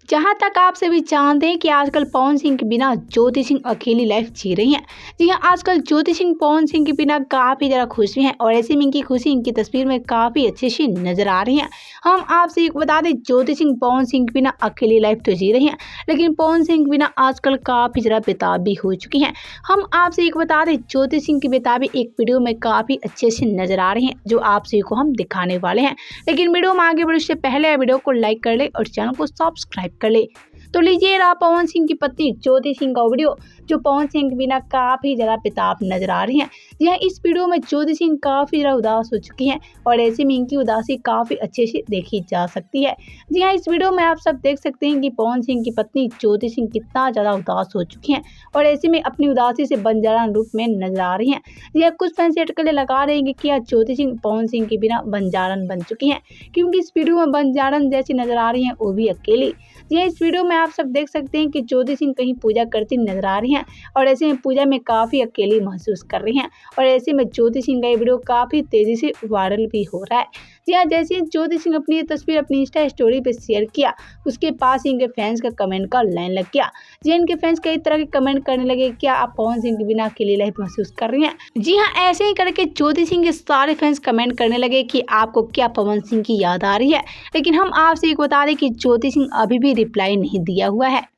जहाँ तक आप सभी जानते हैं कि आजकल पवन सिंह के बिना ज्योति सिंह अकेली लाइफ जी रही हैं। जी हाँ, आजकल ज्योति सिंह पवन सिंह के बिना काफ़ी ज़्यादा खुश भी हैं और ऐसे में इनकी खुशी इनकी तस्वीर में काफ़ी अच्छी सी नज़र आ रही हैं। हम आपसे एक बता दें, ज्योति सिंह पवन सिंह के बिना अकेली लाइफ तो जी रही हैं, लेकिन पवन सिंह के बिना आजकल काफ़ी ज़्यादा बेताब भी हो चुकी हैं। हम आपसे एक बता दें, ज्योति सिंह की बेताबी एक वीडियो में काफ़ी अच्छे से नज़र आ रही हैं, जो आप सभी को हम दिखाने वाले हैं। लेकिन वीडियो में आगे बढ़ने से पहले वीडियो को लाइक कर ले और चैनल को सब्सक्राइब कर ले। तो लीजिए रहा पवन सिंह की पत्नी ज्योति सिंह का वीडियो, जो पवन सिंह के बिना काफ़ी ज़्यादा बेताब नजर आ रही हैं। जी हाँ, इस वीडियो में ज्योति सिंह काफ़ी ज़्यादा उदास हो चुकी हैं और ऐसे में इनकी उदासी काफ़ी अच्छे से देखी जा सकती है। जी हाँ, इस वीडियो में आप सब देख सकते हैं कि पवन सिंह की पत्नी ज्योति सिंह कितना ज़्यादा उदास हो चुकी हैं और ऐसे में अपनी उदासी से बंजारा रूप में नजर आ रही हैं। जी हाँ, कुछ फैंस अटकलें लगा रहे हैं कि क्या ज्योति सिंह पवन सिंह के बिना बंजारन बन चुकी हैं, क्योंकि इस वीडियो में बंजारन जैसी नजर आ रही हैं, वो भी अकेली। जी हाँ, इस वीडियो में आप सब देख सकते हैं कि ज्योति सिंह कहीं पूजा करती नजर आ रही हैं और ऐसे में पूजा में काफ़ी अकेली महसूस कर रही हैं और ऐसे में ज्योति सिंह का ये वीडियो काफ़ी तेज़ी से वायरल भी हो रहा है। जी हाँ, जैसे ही ज्योति सिंह अपनी ये तस्वीर अपनी इंस्टा स्टोरी पे शेयर किया, उसके पास ही इनके फैंस का कमेंट का लाइन लग गया। जी, इनके फैंस कई तरह के कमेंट करने लगे, क्या आप पवन सिंह के बिना अकेली लाइफ महसूस कर रही हैं। जी हाँ, ऐसे ही करके ज्योति सिंह के सारे फैंस कमेंट करने लगे कि आपको क्या पवन सिंह की याद आ रही है। लेकिन हम आपसे एक बता दें कि ज्योति सिंह अभी भी रिप्लाई नहीं दिया हुआ है।